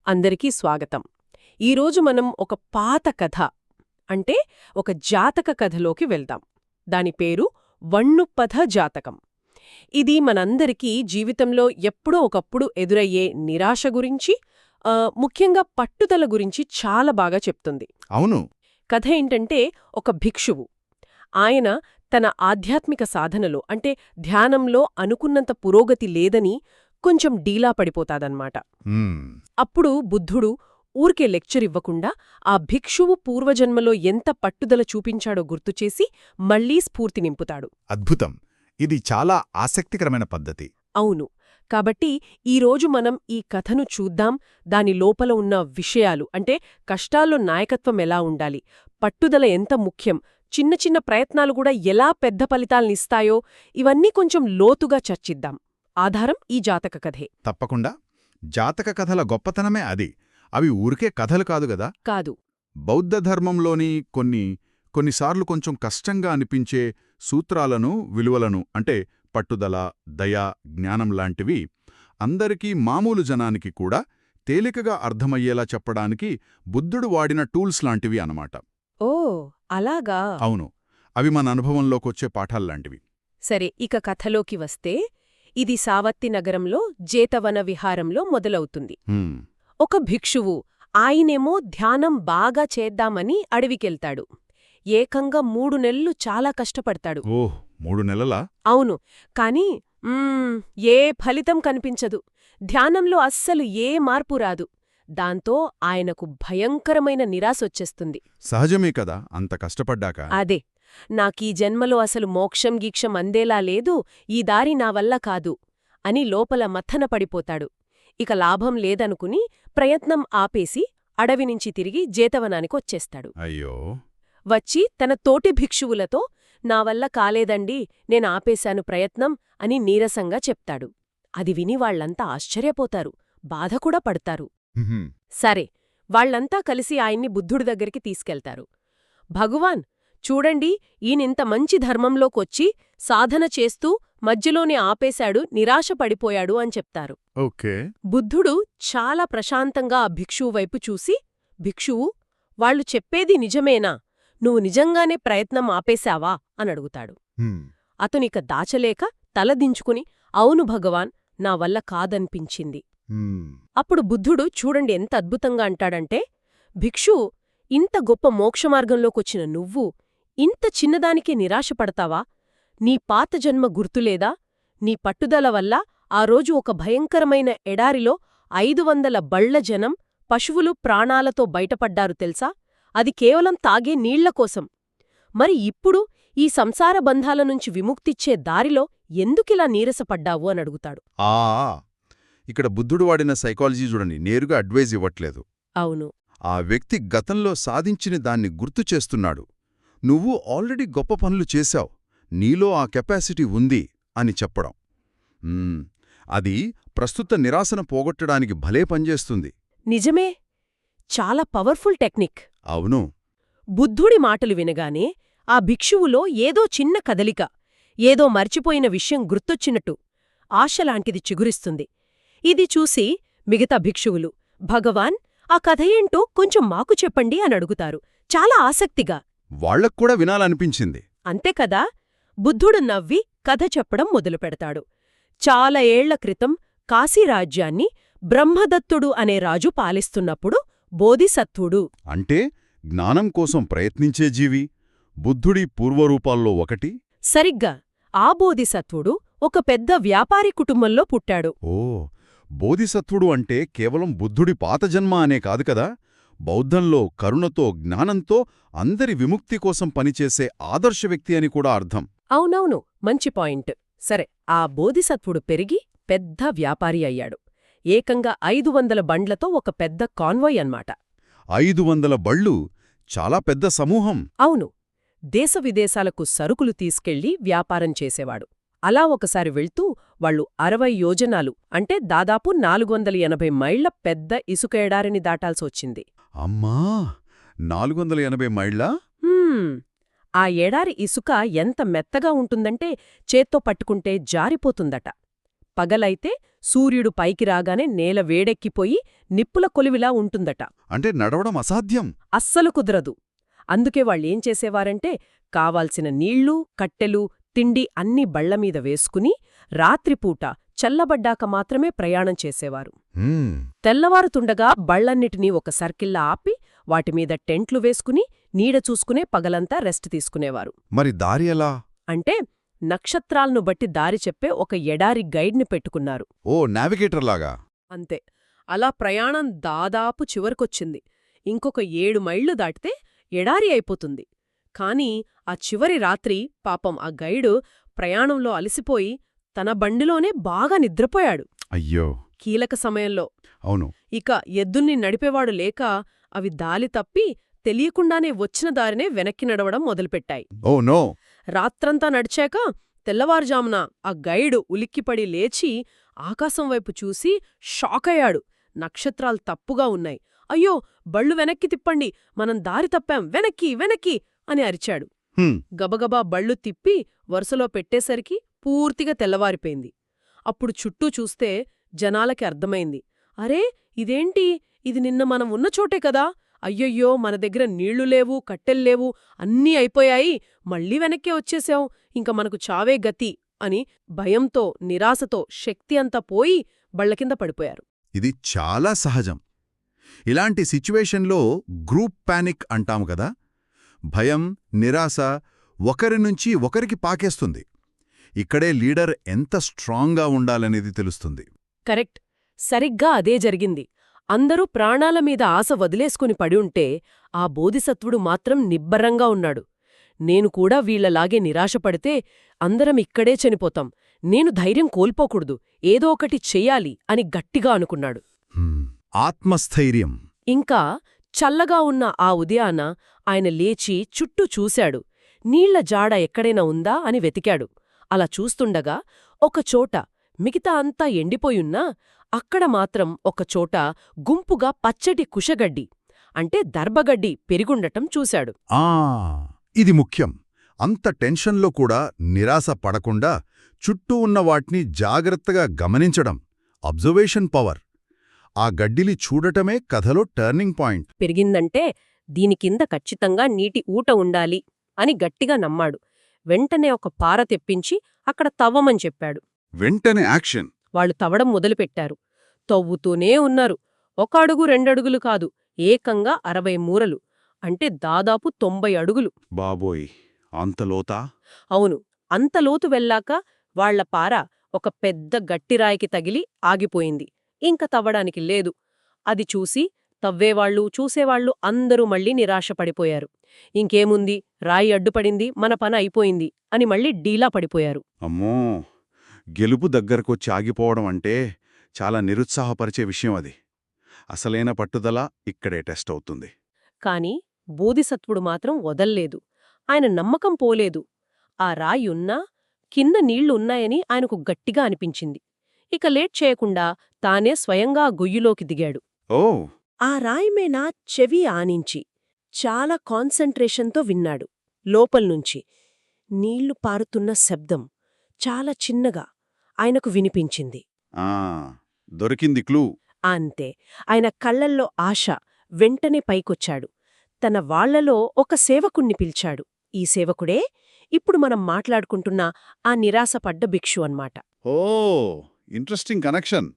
అందరికీ స్వాగతం. ఈరోజు మనం ఒక పాత కథ అంటే ఒక జాతక కథలోకి వెళ్దాం. దాని పేరు వణ్ణుపథ జాతకం. ఇది మనందరికీ జీవితంలో ఎప్పుడో ఒకప్పుడు ఎదురయ్యే నిరాశ గురించి, ముఖ్యంగా పట్టుదల గురించి చాలా బాగా చెప్తుంది. అవును. కథ ఏంటంటే, ఒక భిక్షువు ఆయన తన ఆధ్యాత్మిక సాధనలో అంటే ధ్యానంలో అనుకున్నంత పురోగతి లేదని కొంచెం డీలా పడిపోతాదన్నమాట. అప్పుడు బుద్ధుడు ఊరికే లెక్చర్ ఇవ్వకుండా ఆ భిక్షువు పూర్వజన్మలో ఎంత పట్టుదల చూపించాడో గుర్తుచేసి మళ్లీ స్ఫూర్తి నింపుతాడు. అద్భుతం. ఇది చాలా ఆసక్తికరమైన పద్ధతి. అవును. కాబట్టి ఈరోజు మనం ఈ కథను చూద్దాం. దాని లోపల ఉన్న విషయాలు అంటే కష్టాల్లో నాయకత్వం ఎలా ఉండాలి, పట్టుదల ఎంత ముఖ్యం, చిన్న చిన్న ప్రయత్నాలు కూడా ఎలా పెద్ద ఫలితాలనిస్తాయో ఇవన్నీ కొంచెం లోతుగా చర్చిద్దాం. ఆధారం ఈ జాతక కథే. తప్పకుండా. జాతక కథల గొప్పతనమే అది. అవి ఊరికే కథలు కాదుగదా. కాదు. బౌద్ధ ధర్మంలోని కొన్నిసార్లు కొంచెం కష్టంగా అనిపించే సూత్రాలను, విలువలను అంటే పట్టుదల, దయ, జ్ఞానం లాంటివి అందరికీ మామూలు జనానికి కూడా తేలికగా అర్థమయ్యేలా చెప్పడానికి బుద్ధుడు వాడిన టూల్స్ లాంటివి అన్నమాట. ఓ అలాగా. అవును. అవి మన అనుభవంలోకొచ్చే పాఠాల్లాంటివి. సరే, ఇక కథలోకి వస్తే ఇది సావత్తి నగరంలో జేతవన విహారంలో మొదలవుతుంది. ఒక భిక్షువు ఆయనేమో ధ్యానం బాగా చేద్దామని అడవికెళ్తాడు. ఏకంగా 3 నెలలు చాలా కష్టపడతాడు. ఓహ్, 3 నెలలా? అవును. కాని ఏ ఫలితం కనిపించదు. ధ్యానంలో అస్సలు ఏ మార్పు రాదు. దాంతో ఆయనకు భయంకరమైన నిరాశొచ్చేస్తుంది. సహజమే కదా అంత కష్టపడ్డాక. అదే, నాకీ జన్మలో అసలు మోక్షం గీక్షం అందేలా లేదు, ఈ దారి నా వల్ల కాదు అని లోపల మథన పడిపోతాడు. ఇక లాభం లేదనుకుని ప్రయత్నం ఆపేసి అడవినుంచి తిరిగి జేతవనానికొచ్చేస్తాడు. అయ్యో. వచ్చి తన తోటి భిక్షువులతో, నా వల్ల కాలేదండి, నేనాపేశాను ప్రయత్నం అని నీరసంగా చెప్తాడు. అది విని వాళ్లంతా ఆశ్చర్యపోతారు, బాధకూడా పడతారు. సరే, వాళ్లంతా కలిసి ఆయన్ని బుద్ధుడి దగ్గరికి తీసుకెళ్తారు. భగవాన్, చూడండి, ఈయనింత మంచి ధర్మంలోకొచ్చి సాధన చేస్తూ మధ్యలోనే ఆపేశాడు, నిరాశపడిపోయాడు అని చెప్తారు. ఓకే. బుద్ధుడు చాలా ప్రశాంతంగా ఆ భిక్షువు వైపు చూసి, భిక్షువు, వాళ్లు చెప్పేది నిజమేనా? నువ్వు నిజంగానే ప్రయత్నం ఆపేశావా అనడుగుతాడు. అతనిక దాచలేక తలదించుకుని, అవును భగవాన్, నా వల్ల కాదనిపించింది. అప్పుడు బుద్ధుడు చూడండి ఎంత అద్భుతంగా అంటాడంటే, భిక్షువు, ఇంత గొప్ప మోక్షమార్గంలోకొచ్చిన నువ్వు ఇంత చిన్నదానికే నిరాశపడతావా? నీ పాత జన్మ గుర్తులేదా? నీ పట్టుదల వల్ల ఆ రోజు ఒక భయంకరమైన ఎడారిలో 500 బళ్ల జనం, పశువులు ప్రాణాలతో బయటపడ్డారు తెలుసా? అది కేవలం తాగే నీళ్లకోసం. మరి ఇప్పుడు ఈ సంసార బంధాల నుంచి విముక్తిచ్చే దారిలో ఎందుకిలా నీరసపడ్డావు అనడుగుతాడు. ఇక్కడ బుద్ధుడు వాడిన సైకాలజీ చూడండి, నేరుగా అడ్వైజ్ ఇవ్వట్లేదు. అవును. ఆ వ్యక్తి గతంలో సాధించిన దాన్ని గుర్తు చేస్తున్నాడు. నువ్వు ఆల్రెడీ గొప్ప పనులు చేశావు, నీలో ఆ కెపాసిటీ ఉంది అని చెప్పడం. అది ప్రస్తుత నిరాశన పోగొట్టడానికి భలే పనిచేస్తుంది. నిజమే, చాలా పవర్ఫుల్ టెక్నిక్. అవును. బుద్ధుడి మాటలు వినగానే ఆ భిక్షువులో ఏదో చిన్న కదలిక, ఏదో మర్చిపోయిన విషయం గుర్తొచ్చినట్టు ఆశలాంటిది చిగురిస్తుంది. ఇది చూసి మిగతా భిక్షువులు, భగవాన్, ఆ కథ ఏంటో కొంచెం మాకు చెప్పండి అనడుగుతారు, చాలా ఆసక్తిగా. వాళ్లక్కూడా వినాలనిపించింది. అంతేకదా. బుద్ధుడు నవ్వి కథ చెప్పడం మొదలుపెడతాడు. చాలా ఏళ్ల క్రితం కాశీరాజ్యాన్ని బ్రహ్మదత్తుడు అనే రాజు పాలిస్తున్నప్పుడు బోధిసత్వుడు అంటే జ్ఞానం కోసం ప్రయత్నించే జీవి, బుద్ధుడి పూర్వరూపాల్లో ఒకటి. సరిగ్గా ఆ బోధిసత్వుడు ఒక పెద్ద వ్యాపారి కుటుంబంలో పుట్టాడు. ఓ, బోధిసత్వుడు అంటే కేవలం బుద్ధుడి పాత జన్మ అనే కాదు కదా. బౌద్ధంలో కరుణతో, జ్ఞానంతో అందరి విముక్తి కోసం పనిచేసే ఆదర్శ వ్యక్తి అని కూడా అర్థం. అవునవును, మంచి పాయింట్. సరే, ఆ బోధిసత్వుడు పెరిగి పెద్ద వ్యాపారి అయ్యాడు. ఏకంగా 500 బండ్లతో ఒక పెద్ద కాన్వాయ్ అన్నమాట. 500 బళ్ళు, చాలా పెద్ద సమూహం. అవును. దేశవిదేశాలకు సరుకులు తీసుకెళ్లి వ్యాపారం చేసేవాడు. అలా ఒకసారి వెళ్తూ వాళ్లు 60 యోజనాలు అంటే దాదాపు 480 మైళ్ల పెద్ద ఇసుక ఎడారిని దాటాల్సొచ్చింది. అమ్మా, 480 మైళ్ళా? ఆ ఎడారి ఇసుక ఎంత మెత్తగా ఉంటుందంటే చేత్తో పట్టుకుంటే జారిపోతుందట. పగలైతే సూర్యుడు పైకి రాగానే నేల వేడెక్కిపోయి నిప్పుల కొలివిలా ఉంటుందట. అంటే నడవడం అసాధ్యం. అస్సలు కుదరదు. అందుకే వాళ్ళేం చేసేవారంటే కావాల్సిన నీళ్లు, కట్టెలు, తిండి అన్నీ బళ్లమీద వేసుకుని రాత్రిపూట చల్లబడ్డాక మాత్రమే ప్రయాణం చేసేవారు. తెల్లవారుతుండగా బళ్లన్నిటినీ ఒక సర్కిల్లా ఆపి వాటిమీద టెంట్లు వేసుకుని నీడ చూసుకునే పగలంతా రెస్ట్ తీసుకునేవారు. మరి దారి ఎలా? అంటే నక్షత్రాలను బట్టి దారి చెప్పే ఒక ఎడారి గైడ్ని పెట్టుకున్నారు. ఓ, నావిగేటర్లాగా. అంతే. అలా ప్రయాణం దాదాపు చివరికొచ్చింది. ఇంకొక 7 మైళ్లు దాటితే ఎడారి అయిపోతుంది. కాని ఆ చివరి రాత్రి పాపం ఆ గైడు ప్రయాణంలో అలసిపోయి తన బండిలోనే బాగా నిద్రపోయాడు. అయ్యో. కీలక సమయంలో. అవును. ఇక ఎద్దుల్ని నడిపేవాడు లేక అవి దాలి తప్పి తెలియకుండానే వచ్చిన దారినే వెనక్కి నడవడం మొదలుపెట్టాయి. Oh no. రాత్రంతా నడిచాక తెల్లవారుజామున ఆ గైడు ఉలిక్కిపడి లేచి ఆకాశం వైపు చూసి షాకయ్యాడు. నక్షత్రాలు తప్పుగా ఉన్నాయి. అయ్యో, బళ్ళు వెనక్కి తిప్పండి, మనం దారి తప్పాం, వెనక్కి వెనక్కి అని అరిచాడు. గబగబా బళ్ళు తిప్పి వరుసలో పెట్టేసరికి పూర్తిగా తెల్లవారిపోయింది. అప్పుడు చుట్టూ చూస్తే జనాలకి అర్థమైంది. అరే, ఇదేంటి, ఇది నిన్న మనం ఉన్న చోటే కదా, అయ్యయ్యో మన దగ్గర నీళ్లు లేవు, కట్టెల్లేవు, అన్నీ అయిపోయాయి, మళ్ళీ వెనక్కే వచ్చేశాం, ఇంక మనకు చావే గతి అని భయంతో నిరాశతో శక్తి అంతా పోయి బళ్లకింద పడిపోయారు. ఇది చాలా సహజం. ఇలాంటి సిచ్యువేషన్లో గ్రూప్ పానిక్ అంటాము కదా. భయం, నిరాశ ఒకరి నుంచి ఒకరికి పాకేస్తుంది. ఇక్కడే లీడర్ ఎంత స్ట్రాంగ్గా ఉండాలనేది తెలుస్తుంది. కరెక్ట్. సరిగ్గా అదే జరిగింది. అందరూ ప్రాణాల మీద ఆశ వదిలేసుకుని పడి ఉంటే ఆ బోధిసత్వుడు మాత్రం నిబ్బరంగా ఉన్నాడు. నేను కూడా వీళ్లలాగే నిరాశపడితే అందరం ఇక్కడే చనిపోతాం, నేను ధైర్యం కోల్పోకూడదు, ఏదో ఒకటి చెయ్యాలి అని గట్టిగా అనుకున్నాడు. ఆత్మస్థైర్యం. ఇంకా చల్లగా ఉన్న ఆ ఉదయాన ఆయన లేచి చుట్టూ చూశాడు. నీళ్ల జాడ ఎక్కడైనా ఉందా అని వెతికాడు. అలా చూస్తుండగా ఒకచోట మిగతా అంతా ఎండిపోయున్నా అక్కడ మాత్రం ఒకచోట గుంపుగా పచ్చటి కుషగడ్డి అంటే దర్భగడ్డి పెరిగుండటం చూశాడు. ఇది ముఖ్యం. అంత టెన్షన్లో కూడా నిరాశ పడకుండా చుట్టూ ఉన్న వాటిని జాగ్రత్తగా గమనించడం, అబ్జర్వేషన్ పవర్. ఆ గడ్డిలి చూడటమే కథలో టర్నింగ్ పాయింట్. పెరిగిందంటే దీని కింద ఖచ్చితంగా నీటి ఊట ఉండాలి అని గట్టిగా నమ్మాడు. వెంటనే ఒక పార తెప్పించి అక్కడ తవ్వమని చెప్పాడు. వెంటనే యాక్షన్. వాళ్ళు తవ్వడం మొదలుపెట్టారు. తవ్వుతూనే ఉన్నారు. 1 అడుగు 2 అడుగులు కాదు, ఏకంగా 60 మూరలు, అంటే దాదాపు 90 అడుగులు. బాబోయ్, అంతలోతా? అవును. అంతలోతు వెళ్లాక వాళ్ల పార ఒక పెద్ద గట్టిరాయికి తగిలి ఆగిపోయింది. ఇంక తవ్వడానికి లేదు. అది చూసి తవ్వేవాళ్లు, చూసేవాళ్లు అందరూ మళ్లీ నిరాశపడిపోయారు. ఇంకేముంది, రాయి అడ్డుపడింది, మన పని అయిపోయింది అని మళ్లీ డీలా పడిపోయారు. అమ్మో, గెలుపు దగ్గరకొచ్చి ఆగిపోవడం అంటే చాలా నిరుత్సాహపరిచే విషయం. అది అసలైన పట్టుదల ఇక్కడే టెస్ట్ అవుతుంది. కాని బోధిసత్వుడు మాత్రం వదల్లేదు. ఆయన నమ్మకం పోలేదు. ఆ రాయి ఉన్నా కింద నీళ్లున్నాయని ఆయనకు గట్టిగా అనిపించింది. ఇక లేట్ చేయకుండా తానే స్వయంగా గొయ్యిలోకి దిగాడు. ఆ రాయిమేన చెవి ఆనించి చాలా కాన్సంట్రేషన్తో విన్నాడు. లోపల్నుంచి నీళ్లు పారుతున్న శబ్దం చాలా చిన్నగా ఆయనకు వినిపించింది. దొరికింది క్లూ. అంతే. ఆయన కళ్లల్లో ఆశ. వెంటనే పైకొచ్చాడు. తన వాళ్లలో ఒక సేవకుణ్ణి పిలిచాడు. ఈ సేవకుడే ఇప్పుడు మనం మాట్లాడుకుంటున్న ఆ నిరాశపడ్డ భిక్షు అన్నమాట. Interesting connection.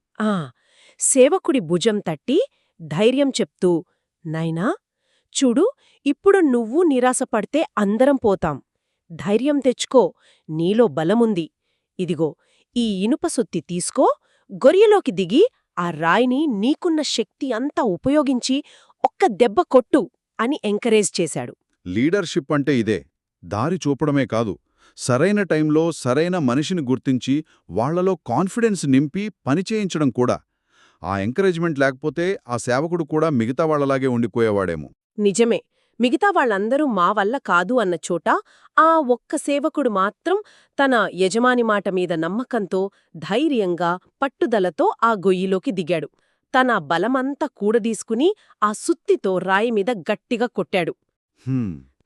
సేవకుడి భుజం తట్టి ధైర్యం చెప్తూ, నైనా చూడు, ఇప్పుడు నువ్వు నిరాశపడితే అందరం పోతాం. ధైర్యం తెచ్చుకో, నీలో బలముంది. ఇదిగో ఈ ఇనుప సుత్తి తీసుకో, గొరియలోకి దిగి ఆ రాయిని నీకున్న శక్తి అంతా ఉపయోగించి ఒక్క దెబ్బ కొట్టు అని ఎంకరేజ్ చేశాడు. లీడర్షిప్ అంటే ఇదే. దారి చూపడమే కాదు, సరైన టైంలో సరైన మనిషిని గుర్తించి వాళ్లలో కాన్ఫిడెన్స్ నింపి పనిచేయించడం కూడా. ఆ ఎంకరేజ్మెంట్ లేకపోతే ఆ సేవకుడు కూడా మిగతా వాళ్లలాగే ఉండిపోయేవాడేమో. నిజమే. మిగతా వాళ్ళందరూ మా వల్ల కాదు అన్న చోట ఆ ఒక్క సేవకుడు మాత్రం తన యజమాని మాట మీద నమ్మకంతో, ధైర్యంగా, పట్టుదలతో ఆ గొయ్యిలోకి దిగాడు. తన బలమంతా కూడదీసుకుని ఆ సుత్తితో రాయి మీద గట్టిగా కొట్టాడు.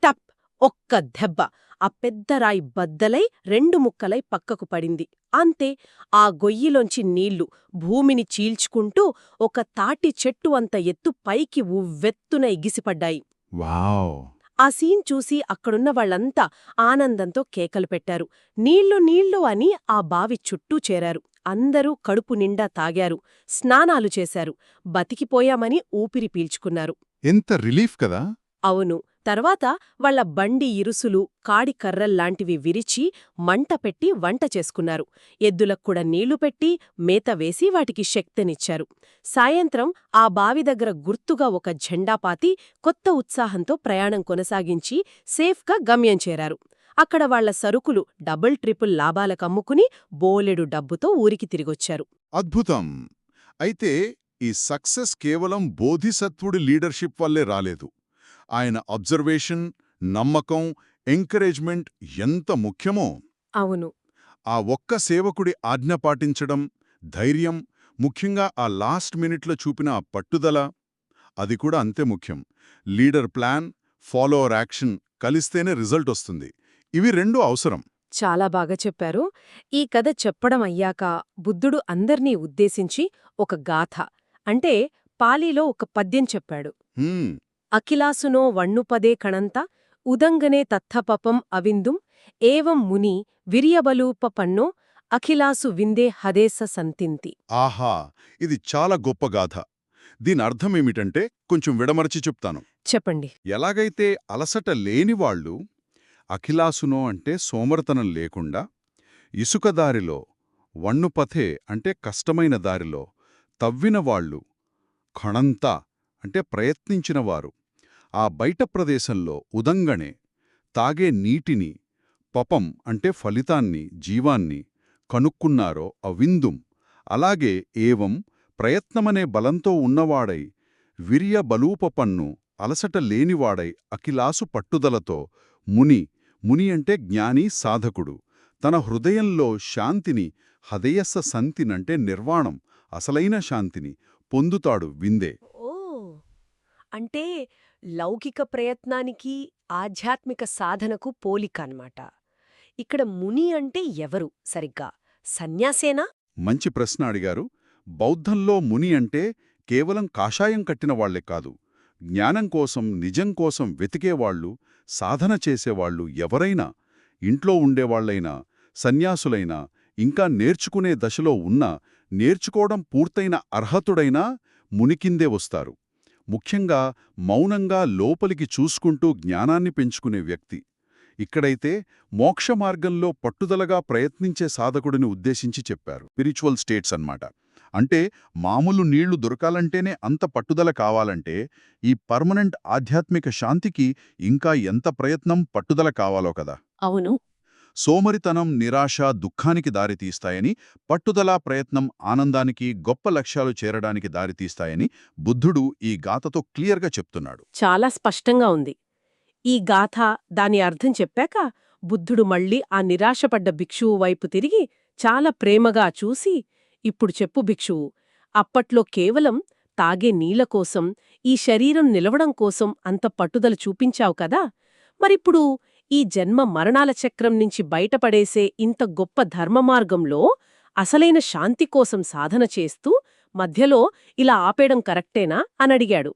టప్! ఒక్క దెబ్బ! ఆ పెద్ద రాయి బద్దలై 2 ముక్కలై పక్కకు పడింది. అంతే, ఆ గొయ్యిలోంచి నీళ్లు భూమిని చీల్చుకుంటూ ఒక తాటి చెట్టు అంత ఎత్తు పైకి ఉవ్వెత్తున ఎగిసిపడ్డాయి. వావ్! ఆ సీన్ చూసి అక్కడున్న వాళ్ళంతా ఆనందంతో కేకలు పెట్టారు. నీళ్లు నీళ్లు అని ఆ బావి చుట్టూ చేరారు. అందరూ కడుపు నిండా తాగారు, స్నానాలు చేశారు, బతికిపోయామని ఊపిరి పీల్చుకున్నారు. ఎంత రిలీఫ్ కదా! అవును. తర్వాత వాళ్ళ బండి ఇరుసులు, కాడి కర్రల్లాంటివి విరిచి మంట పెట్టి వంట చేసుకున్నారు. ఎద్దులక్కూడా నీళ్లు పెట్టి మేత వేసి వాటికి శక్తినిచ్చారు. సాయంత్రం ఆ బావి దగ్గర గుర్తుగా ఒక జెండా పాతి కొత్త ఉత్సాహంతో ప్రయాణం కొనసాగించి సేఫ్గా గమ్యం చేరారు. అక్కడ వాళ్ల సరుకులు డబుల్ ట్రిపుల్ లాభాలకమ్ముకుని బోలెడు డబ్బుతో ఊరికి తిరిగొచ్చారు. అద్భుతం! అయితే ఈ సక్సెస్ కేవలం బోధిసత్వుడి లీడర్షిప్ వల్లే రాలేదు. ఆయన అబ్జర్వేషన్, నమ్మకం, ఎంకరేజ్మెంట్ ఎంత ముఖ్యమో. అవును. ఆ ఒక్క సేవకుడి ఆజ్ఞ పాటించడం, ధైర్యం, ముఖ్యంగా ఆ లాస్ట్ మినిట్లో చూపిన ఆ పట్టుదల, అది కూడా అంతే ముఖ్యం. లీడర్ ప్లాన్, ఫాలోవర్ యాక్షన్ కలిస్తేనే రిజల్ట్ వస్తుంది. ఇవి రెండూ అవసరం. చాలా బాగా చెప్పారు. ఈ కథ చెప్పడం అయ్యాక బుద్ధుడు అందర్నీ ఉద్దేశించి ఒక గాథ, అంటే పాలీలో ఒక పద్యం చెప్పాడు. హ్మ్, అఖిలాసునో వణ్ణుపదే కణంత ఉదంగనే తత్థపపం అవిందుం ఏవం ముని విరియబలూపపన్నో అఖిలాసు విందే హదేస సంతింతి. ఆహా! ఇది చాలా గొప్ప గాథ. దీని అర్థమేమిటంటే కొంచెం విడమరచి చెప్తాను. చెప్పండి. ఎలాగైతే అలసట లేనివాళ్లు, అఖిలాసునో అంటే సోమరతనం లేకుండా, ఇసుకదారిలో, వణ్ణుపథే అంటే కష్టమైన దారిలో, తవ్వినవాళ్లు, ఖణంతా అంటే ప్రయత్నించినవారు, ఆ బయట ప్రదేశంలో ఉదంగణే తాగే నీటిని, పపం అంటే ఫలితాన్ని, జీవాన్ని కనుక్కున్నారో అవిందుం, అలాగే ఏవం ప్రయత్నమనే బలంతో ఉన్నవాడై, విర్య బలూపపన్ను అలసట లేనివాడై అఖిలాసు పట్టుదలతో, ముని అంటే జ్ఞాని, సాధకుడు, తన హృదయంలో శాంతిని, హదయస్స సంతినంటే నిర్వాణం, అసలైన శాంతిని పొందుతాడు విందే. ఓ, అంటే లౌకిక ప్రయత్నానికి ఆధ్యాత్మిక సాధనకు పోలిక అన్నమాట. ఇక్కడ ముని అంటే ఎవరు సరిగ్గా? సన్యాసేనా? మంచి ప్రశ్న అడిగారు. బౌద్ధంలో ముని అంటే కేవలం కాషాయం కట్టిన వాళ్లే కాదు. జ్ఞానం కోసం, నిజం కోసం వెతికేవాళ్లు, సాధన చేసేవాళ్లు ఎవరైనా, ఇంట్లో ఉండేవాళ్లైనా, సన్యాసులైనా, ఇంకా నేర్చుకునే దశలో ఉన్నా, నేర్చుకోవడం పూర్తయిన అర్హతుడైనా మునికిందే వస్తారు. ముఖ్యంగా మౌనంగా లోపలికి చూసుకుంటూ జ్ఞానాన్ని పెంచుకునే వ్యక్తి. ఇక్కడైతే మోక్షమార్గంలో పట్టుదలగా ప్రయత్నించే సాధకుడిని ఉద్దేశించి చెప్పారు. స్పిరిచువల్ స్టేట్స్ అన్నమాట. అంటే మామూలు నీళ్లు దొరకాలంటేనే అంత పట్టుదల కావాలంటే, ఈ పర్మనెంట్ ఆధ్యాత్మిక శాంతికి ఇంకా ఎంత ప్రయత్నం, పట్టుదల కావాలో కదా. అవును. సోమరితనం, నిరాశ దుఃఖానికి దారితీస్తాయని, పట్టుదల, ప్రయత్నం ఆనందానికి, గొప్ప లక్ష్యాలు చేరడానికి దారితీస్తాయని బుద్ధుడు ఈ గాథతో క్లియర్గా చెప్తున్నాడు. చాలా స్పష్టంగా ఉంది. ఈ గాథ, దాని అర్థం చెప్పాక బుద్ధుడు మళ్ళీ ఆ నిరాశపడ్డ భిక్షువు వైపు తిరిగి చాలా ప్రేమగా చూసి, ఇప్పుడు చెప్పు భిక్షువు, అప్పట్లో కేవలం తాగే నీళ్ల కోసం, ఈ శరీరం నిలవడం కోసం అంత పట్టుదల చూపించావు కదా, మరిప్పుడు ఈ జన్మ మరణాల చక్రం నుంచి బయటపడేసే ఇంత గొప్ప ధర్మమార్గంలో అసలైన శాంతి కోసం సాధన చేస్తూ మధ్యలో ఇలా ఆపేయడం కరెక్టేనా అనడిగాడు.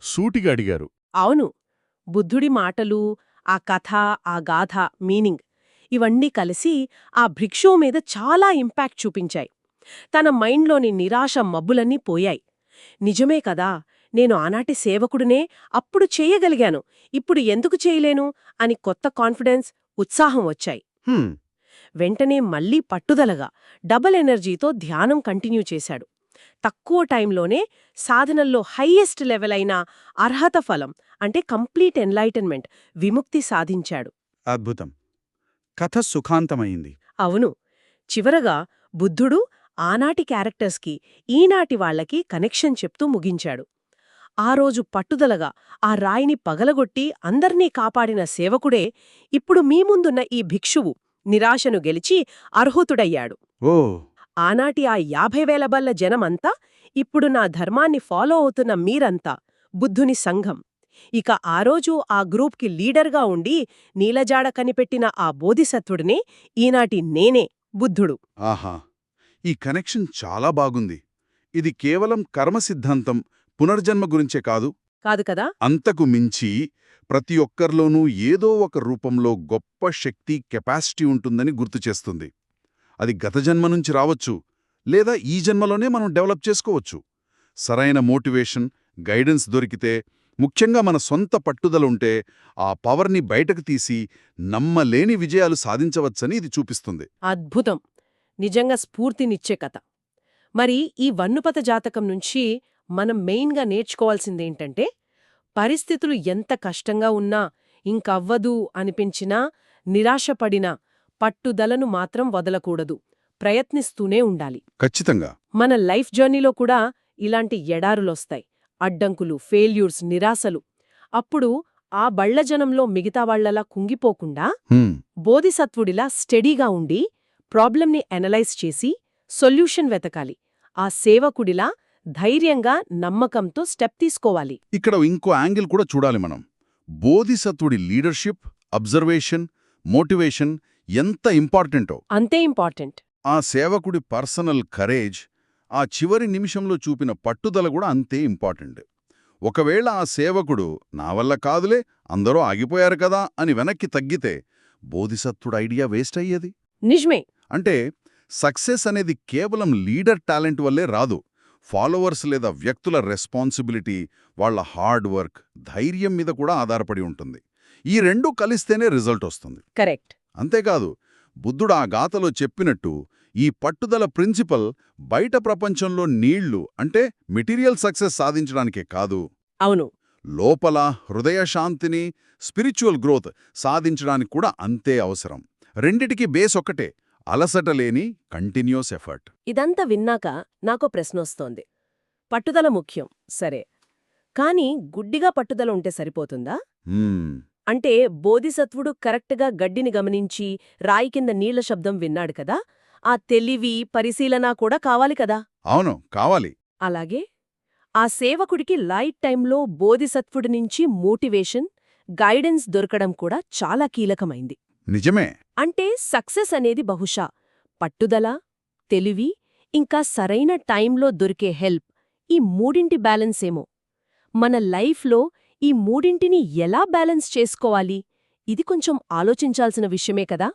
సూటిగా అడిగారు. అవును. బుద్ధుడి మాటలు, ఆ కథ, ఆ గాథ మీనింగ్ ఇవన్నీ కలిసి ఆ భిక్షువు మీద చాలా ఇంపాక్ట్ చూపించాయి. తన మైండ్లోని నిరాశ మబ్బులన్నీ పోయాయి. నిజమే కదా, నేను ఆనాటి సేవకుడినే, అప్పుడు చేయగలిగాను, ఇప్పుడు ఎందుకు చేయలేను అని కొత్త కాన్ఫిడెన్స్, ఉత్సాహం వచ్చాయి. వెంటనే మళ్లీ పట్టుదలగా, డబల్ ఎనర్జీతో ధ్యానం కంటిన్యూ చేశాడు. తక్కువ టైంలోనే సాధనల్లో హైయెస్ట్ లెవెల్ అయిన అర్హత ఫలం, అంటే కంప్లీట్ ఎన్లైటన్మెంట్, విముక్తి సాధించాడు. అద్భుతం. కథ సుఖాంతమైంది. అవును. చివరగా బుద్ధుడు ఆనాటి క్యారెక్టర్స్కి, ఈనాటి వాళ్లకి కనెక్షన్ చెప్తూ ముగించాడు. ఆ రోజు పట్టుదలగా ఆ రాయిని పగలగొట్టి అందర్నీ కాపాడిన సేవకుడే ఇప్పుడు మీ ముందున్న ఈ భిక్షువు నిరాశను గెలిచి అర్హుతుడయ్యాడు. ఆనాటి ఆ 50,000 బల్ల జనమంతా ఇప్పుడు నా ధర్మాన్ని ఫాలో అవుతున్న మీరంతా బుద్ధుని సంఘం. ఇక ఆ రోజు ఆ గ్రూప్కి లీడర్గా ఉండి నీలజాడ కనిపెట్టిన ఆ బోధిసత్వుడినే ఈనాటి నేనే బుద్ధుడు. ఆహా, ఈ కనెక్షన్ చాలా బాగుంది. ఇది కేవలం కర్మ సిద్ధాంతం, పునర్జన్మ గురించే కాదు, కాదు కదా? అంతకు మించి ప్రతి ఒక్కర్లోనూ ఏదో ఒక రూపంలో గొప్ప శక్తి, కెపాసిటీ ఉంటుందని గుర్తుచేస్తుంది. అది గత జన్మ నుంచి రావచ్చు, లేదా ఈ జన్మలోనే మనం డెవలప్ చేసుకోవచ్చు. సరైన మోటివేషన్, గైడెన్స్ దొరికితే, ముఖ్యంగా మన సొంత పట్టుదల ఉంటే, ఆ పవర్ని బయటకు తీసి నమ్మలేని విజయాలు సాధించవచ్చని ఇది చూపిస్తుంది. అద్భుతం. నిజంగా స్ఫూర్తినిచ్చే కథ. మరి ఈ వన్నుపత జాతకం నుంచి మనం మెయిన్గా నేర్చుకోవాల్సిందేంటంటే, పరిస్థితులు ఎంత కష్టంగా ఉన్నా, ఇంకవ్వదు అనిపించినా, నిరాశపడినా పట్టుదలను మాత్రం వదలకూడదు. ప్రయత్నిస్తూనే ఉండాలి. ఖచ్చితంగా. మన లైఫ్ జర్నీలో కూడా ఇలాంటి ఎడారులొస్తాయి. అడ్డంకులు, ఫెయిల్యూర్స్, నిరాశలు. అప్పుడు ఆ బళ్లజనంలో మిగతా వాళ్లలా కుంగిపోకుండా బోధిసత్వుడిలా స్టెడీగా ఉండి ప్రాబ్లంని అనలైజ్ చేసి సొల్యూషన్ వెతకాలి. ఆ సేవకుడిలా ధైర్యంగా, నమ్మకంతో స్టెప్ తీసుకోవాలి. ఇక్కడ ఇంకో యాంగిల్ కూడా చూడాలి మనం. బోధిసత్వుడి లీడర్షిప్, అబ్జర్వేషన్, మోటివేషన్ ఎంత ఇంపార్టెంటో, అంతే ఇంపార్టెంట్. ఆ సేవకుడి పర్సనల్ కరేజ్, ఆ చివరి నిమిషంలో చూపిన పట్టుదల కూడా అంతే ఇంపార్టెంట్. ఒకవేళ ఆ సేవకుడు నా వల్ల కాదులే, అందరూ ఆగిపోయారు కదా అని వెనక్కి తగ్గితే బోధిసత్వుడు ఐడియా వేస్ట్ అయ్యేది. నిజమే. అంటే సక్సెస్ అనేది కేవలం లీడర్ టాలెంట్ వల్లే రాదు. ఫాలోవర్స్ లేదా వ్యక్తుల రెస్పాన్సిబిలిటీ, వాళ్ల హార్డ్ వర్క్, ధైర్యం మీద కూడా ఆధారపడి ఉంటుంది. ఈ రెండూ కలిస్తేనే రిజల్ట్ వస్తుంది. కరెక్ట్. అంతేకాదు, బుద్ధుడు ఆ గాథలో చెప్పినట్టు ఈ పట్టుదల ప్రిన్సిపల్ బయట ప్రపంచంలో నీళ్లు అంటే మెటీరియల్ సక్సెస్ సాధించడానికే కాదు, అవును, లోపల హృదయ శాంతిని, స్పిరిచువల్ గ్రోత్ సాధించడానికి కూడా అంతే అవసరం. రెండిటికి బేస్ ఒక్కటే, అలసట లేని కంటిన్యూస్ ఎఫర్ట్. ఇదంతా విన్నాక నాకో ప్రశ్నొస్తోంది. పట్టుదల ముఖ్యం, సరే. కానీ గుడ్డిగా పట్టుదల ఉంటే సరిపోతుందా? అంటే బోధిసత్వుడు కరెక్ట్గా గడ్డిని గమనించి రాయి కింద నీళ్ల శబ్దం విన్నాడు కదా, ఆ తెలివి, పరిశీలన కూడా కావాలి కదా? అవును, కావాలి. అలాగే ఆ సేవకుడికి లైట్ టైంలో బోధిసత్వుడి నుంచి మోటివేషన్, గైడెన్స్ దొరకడం కూడా చాలా కీలకమైంది. నిజమే. అంటే సక్సెస్ అనేది బహుశా పట్టుదల, తెలివి, ఇంకా సరైన టైంలో దొరికే హెల్ప్, ఈ మూడింటి బ్యాలెన్సేమో. మన లైఫ్లో ఈ మూడింటిని ఎలా బ్యాలెన్స్ చేసుకోవాలి, ఇది కొంచెం ఆలోచించాల్సిన విషయమే కదా.